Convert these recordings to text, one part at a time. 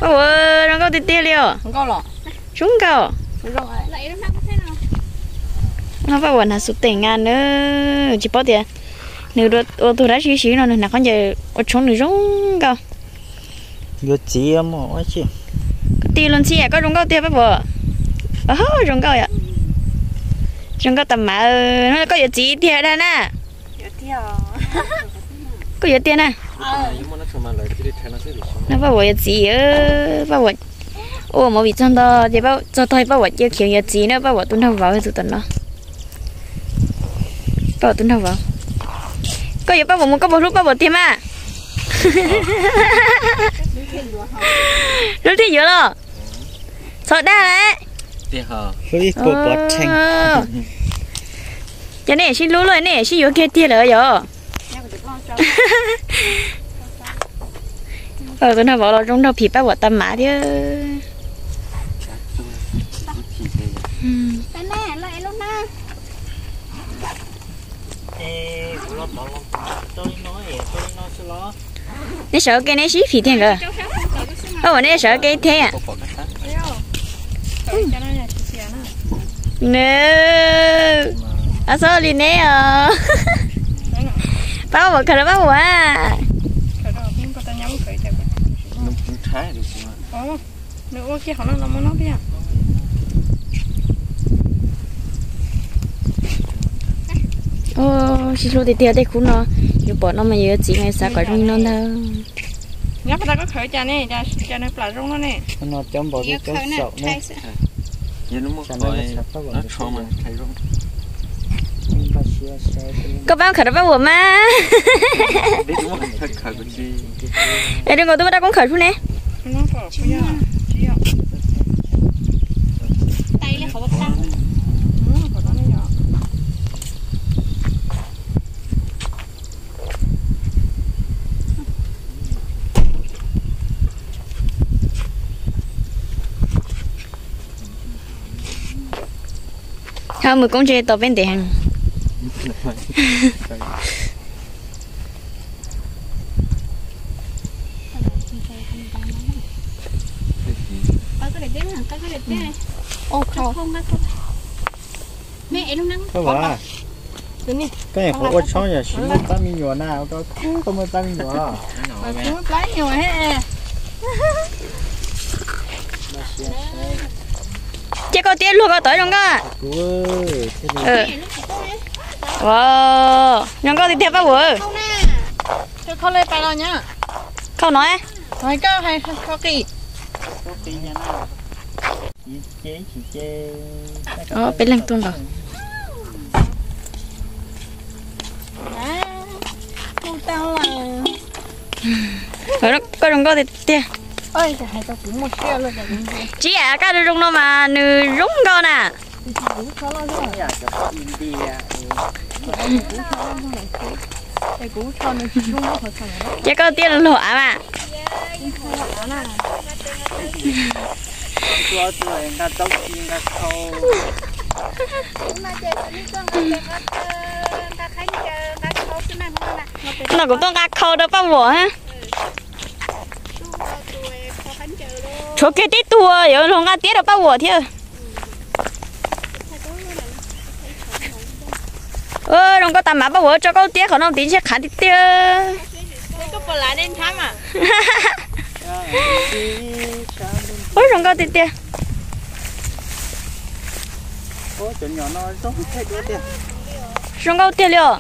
ủa nó có tiền liều không có lọ chúng cầu nó phải quần là sụt tiền ngàn nữa chỉ bao tiền nếu tôi đã xíu xíu rồi nè con giờ ở trong nữa rung cầu vô chỉ mà quá chứ tiền luôn chi có rung cầu tiền phải bờ rung cầu vậy rung cầu tầm mà nó có giờ chỉ tiền đây nè có giờ tiền nè nó bảo vậy gì bảo vậy mà bị trong đó thì bảo cho tôi bảo vậy kiểu giờ gì nữa bảo vậy tôi đâu vào cái sự tình đó bảo tôi đâu vào có giờ bảo vậy có bảo lúc bảo vậy tiền à lúc thì giờ rồi sợ đa đấy tiền hả hơi cột bọt chanh cái này xin lỗi rồi này xin vô kia tiền rồi giờ tôi nói bảo là trong đầu phì bao bọt tầm má đi nè sợ cái này xí phì thiên rồi nè sợ cái thế à nè sao đi nè bao bọt khởi bao bọt à nữa kia họ nó muốn nó biết xin lỗi thì đây cũng nó nhiều bỏ nó mà nhiều chị ngày sáng có trong nó đâu nhớ ta có khởi cha nè cha nó là rong nó nè nó chấm bỏ cái chỗ sậu nè giờ nó cho mình thấy rong có bao khởi bao mà đấy đúng không khởi cái gì để đừng có tôi đã cũng khởi luôn nè nó bỏ bây giờ tay lên khỏi bắt không, mình cũng chơi tàu bên tiền. Ô không. Mẹ lúc nắng. Có bà. Cái này của cháu nhà chỉ mới 80 nhỏ nào, có mới 80 nhỏ. Chúng lấy nhiều hết. Chứ có tiền luôn có tới không cơ? Wow, nhưng có thì thiệt bao bữa? Không nè, tôi không lên bài đâu nhá. Không nói? Nói có hay có kỳ? Có kỳ nhà nào? Chỉ chế. Bên lăng tuôn rồi. Không tao là. Rồi có không có thì thiệt. Ôi trời ơi, tao cũng một xe luôn rồi. Chị à, cái đứa rung đâu mà nữ rung con à? Đúng khó lắm rồi. Đây cũng cho nó rung nó phải phải. Chị có tiền lỗ mà. Nó cũngต้องการkhâu đâu bao bữa ha. Chỗ kia tít tua, giờ không có tít được bao bữa thế. Không có tầm má bao bữa cho con tít còn không tí sẽ khá tít tiêu. Có bỏ lại đến thăm à? Không có tít tiêu. Chỗ nhỏ nó giống thế kia tiêu. Không có tiêu liệu.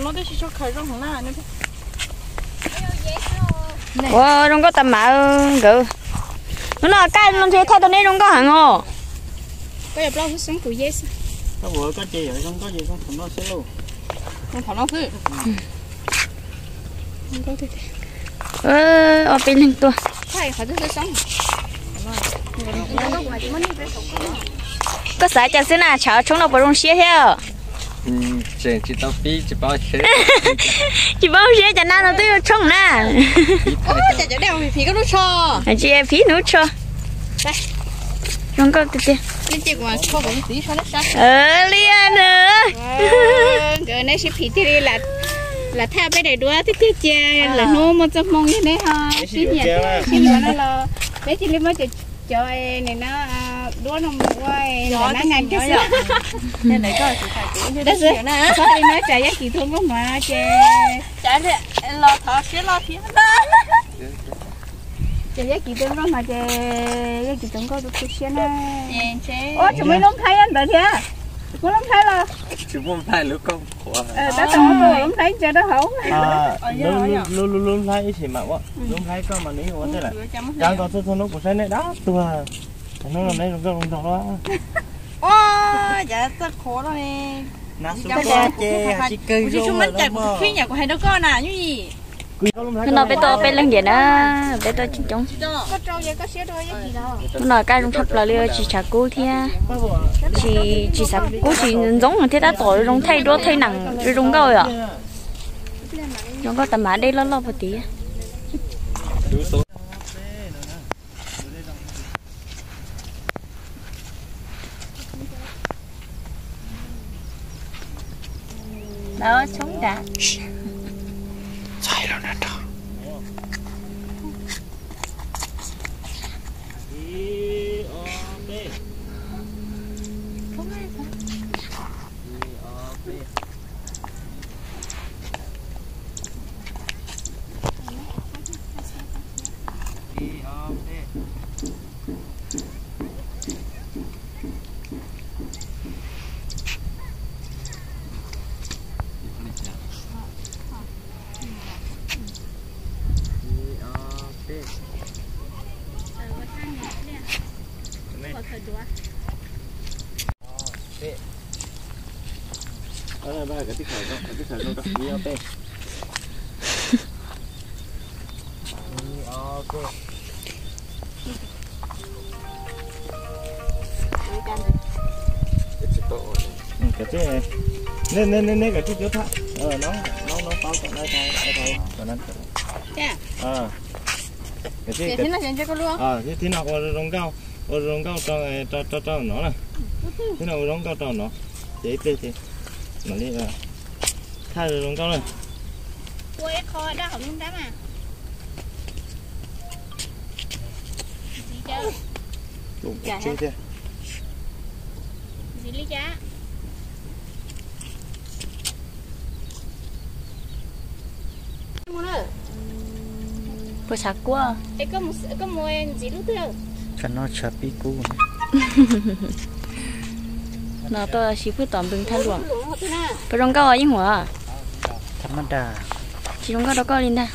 Nó tới cho khởi rong hỏng nào nữa. Không có tầm má gỡ. Nó là cái nó chơi thay tao này không có hẳn hò. Bây giờ bao sống của yes. Có bữa có chi rồi không có gì không thằng nó sẽ luôn. Không phải nó cứ. Không có thế. Ở bên lưng tua. Phải phải tới sống. Có xài cho xin à chở chúng nó vào trong xe theo. Chỉ tao phí chỉ bao xe. Chỉ bao xe cho nên nó tới trong nè. Chả đeo phí cái nút cho. Chị em phí nút cho. Đây. Không có tiền. Lên chị của cho cũng tí cho nó sao. Liên nữa. này ship thì là tha bé này đua thích thích chơi là nô một trăm mong như thế ha ship nó là bé chỉ lên mới chơi này nó đua nó quay là nó ngành cái gì nên này coi phải đó rồi có đi nói chạy giá kỳ thương có mà chơi chạy đi lo thọ xí lo thiệt đó chạy giá kỳ thương có mà chơi giá kỳ thương có được xí nó ủa chúng mình không thấy anh đợi thế muốn không thấy là chúng không thấy lúc không khỏe đã tao tôi không thấy chơi đó không luôn thấy thì mà quá luôn thấy có mà nếu thế là đang còn thôi nó cũng sẽ này đó tôi nó làm đây nó không thọ đó ôi dạ rất khó rồi nát xuống qua chè chỉ cây rồi chúng mình chạy một khi nhà của hai đứa con à như gì nó bé to bé lên vậy đó bé to chính chúng có trâu vậy có xíu đôi gì đâu nó cái trong thập là liều chỉ xả cú thia chỉ xả cú chỉ giống là thế ta tội trong thay đua thay nặng rồi trong rồi à nó có tầm mã đây lo một tí đó chúng đã sai rồi nè đó đó là ba cái tích khởi nó đặc biệt ok cái chứ nên cái chút thắt nó bao còn đây thôi còn nó cái chứ thế là dành cho con luôn cái thế nào rong cao cho nó này thế nào rong cao cho nó dễ tê mà đi là thay rồi rong cao này quay kho đó không đá mà gì chứ đúng chưa thế gì lý giá có sạc quá có mua gì lúc thứ cho nó chập đi cũ nó tôi chỉ phải tóm bưng thay luôn phải rong cao ở những hỏa thầm đà chỉ rong cao đó coi lên ta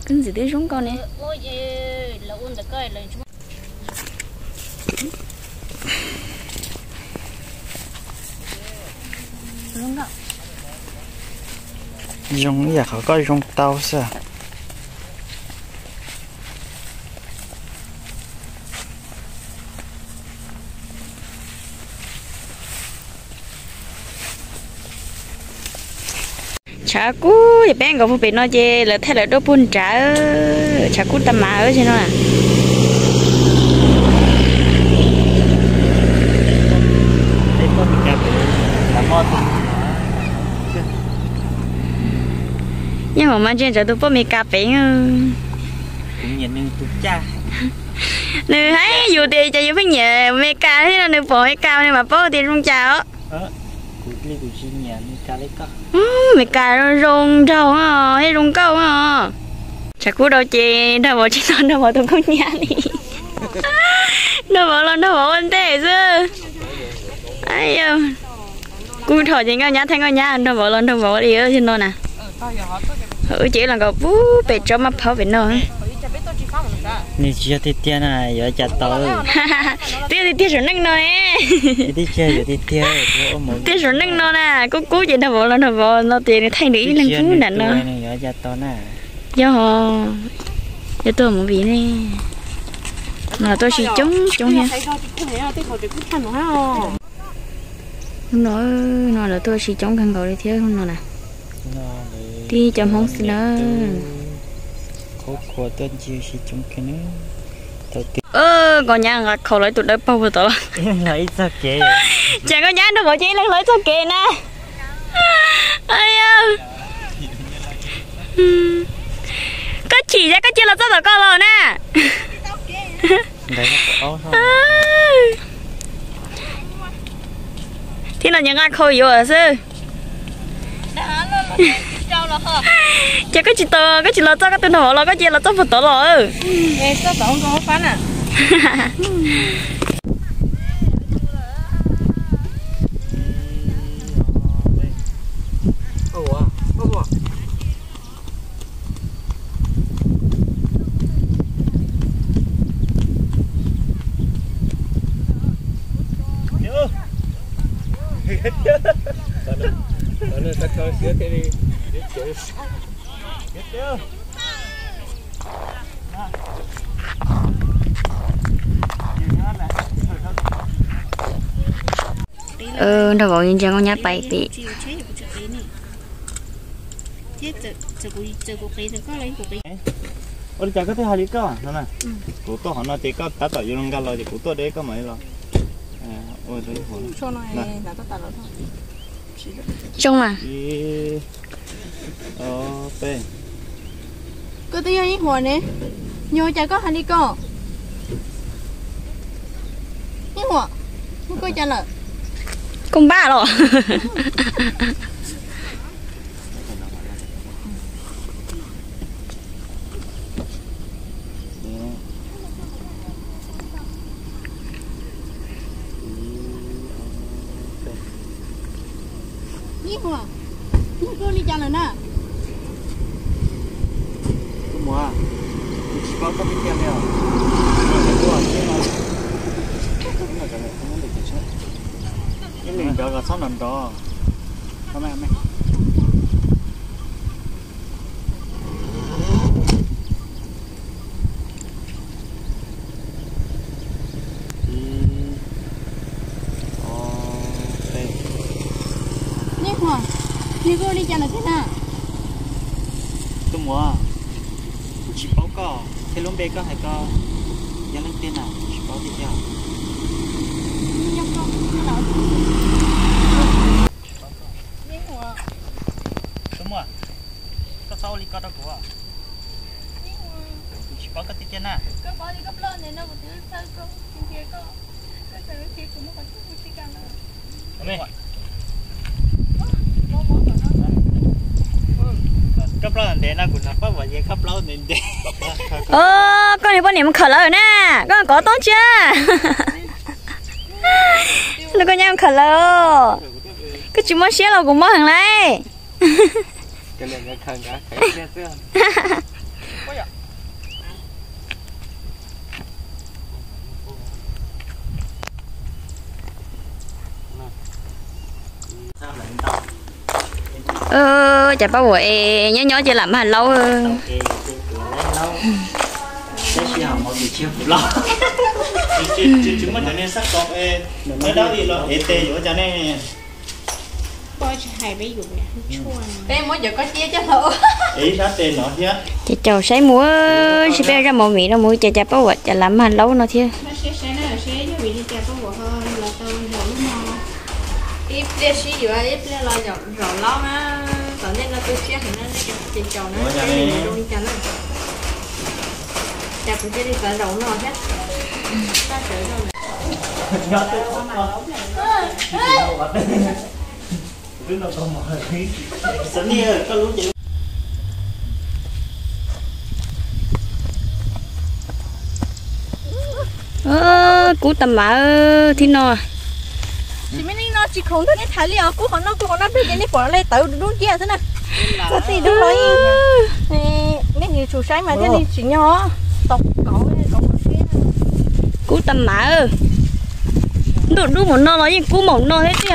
cứng gì tới rong cao này ôi là uốn được coi là rong cao rong giờ họ có rong tàu sao chả cú thì bé còn phải nói gì là thay là đôi bún chả cú tầm mà ở trên nó à nhưng mà mang trên chợ tôi bớt mì cà phê cũng nhận nên tụt cha nè thấy dù đi cho dù phải nhờ mì cà thế là nè bỏ mì cà này mà bớt tiền trong chảo mày cà rong trâu à hay rong câu à chả cú đâu chị đâu bỏ chị non đâu bỏ tôi không nhà đi đâu bỏ lần đâu bỏ anh thế chứ ai ơi cú thổi chị nghe nhá thanh nghe nhá đâu bỏ lần đâu bỏ đi ở trên non à chỉ là có bú bể cho mà phao bể non nè chưa thì tiền này giờ chặt tàu tiền rồi nâng nó nè đi chơi giờ thì tiền rồi nâng nó nè cú chị đâu bỏ nó tiền thay nữ lên cú nè nó giờ chặt tàu nè giờ tôi một vị nè mà tôi chỉ chống nha nó là tôi chỉ chống khăn cầu đi thiếu không nó nè đi chấm không xin nữa của tên chiêu chỉ trong cái nữa còn nhà ngặt khẩu lấy tụi đấy bao vừa tao lấy sao kệ chẳng có nhà đâu bỏ chị lấy cho kệ nè ai à có chỉ ra có chỉ là sao được con rồi nè thì là những anh khôi rồi sư chắc cái chị tờ cái chị là cho cái tên họ là cái chị là cho phụ tờ rồi em có tổng có phán à Nó sẽ coi xíu cái đi. Biết chưa? Nó gọi như con nhát bay tí. Ôi chả có thể hai lý cơ à? Nó nè. Cụ tôi họ nói thì có tá tỏi vô lông gan rồi thì cụ tôi đấy có mấy rồi. Ôi đấy hồ. cho này là tất cả rồi thôi Trông à? P. cái tiếng ấy hồ nè nhồi chả có hai đi con nhưng hồ không có chả là Con ba rồi. nhưng cô đi chăng rồi nè Mua chỉ có cái tiền này cái mình cho là 6 lần đó không em nhưng cô đi chăng là thế nào tôi mua chỉ báo có thế lúc đây có hay có giá lên tiền nào chỉ báo đi theo tôi mua có sau đi có đâu của chỉ báo cái tiền nào có bao nhiêu cấp lớn này nó một thứ sao có kia có cái sự kia cũng có chút gì cả nữa cấp lâu để nó cũng là phát vào gì cấp lâu nên để Con này bọn niệm khởi lời nè. Con có tốt chưa? Nó có nhầm khởi lời. Cái chú mới xé là cũng mất hàng này. cái này là khởi cả khởi ra chưa Chả bao buổi nhớ chưa làm mà lâu cái gì hỏng một bị chiếc phụ lo Chứ mất cho nên sắc con ở đó thì nó hết tê chỗ cho nên coi hai bé dùng nè bé mới giờ có chia cho thử ý sát tên nó chứ chị chầu sấy múa chị bé ra màu mì nó múa chả bao buổi chả làm mà lâu nó chứ nó sẽ nó sẽ cho bị đi chả bao buổi hơn là tôi rồi lúc nào ít để xí giữa ít để lo rồi lo mà còn nên là tôi sẽ thì nó cái chầu nó cái gì luôn cho nó chả cũng sẽ đi tận rộng nó hết ta sửa rồi cú tầm mã thì nó chị mới nó chỉ không thấy thải liều cú họ nó bị cái này bỏ lên tự đúng kia thế nào sao thì đúng rồi mấy người chủ sáng mà thế này chỉ nhỏ tộc cậu cú tầm mã đúng một nó nói như cú một nó hết chứ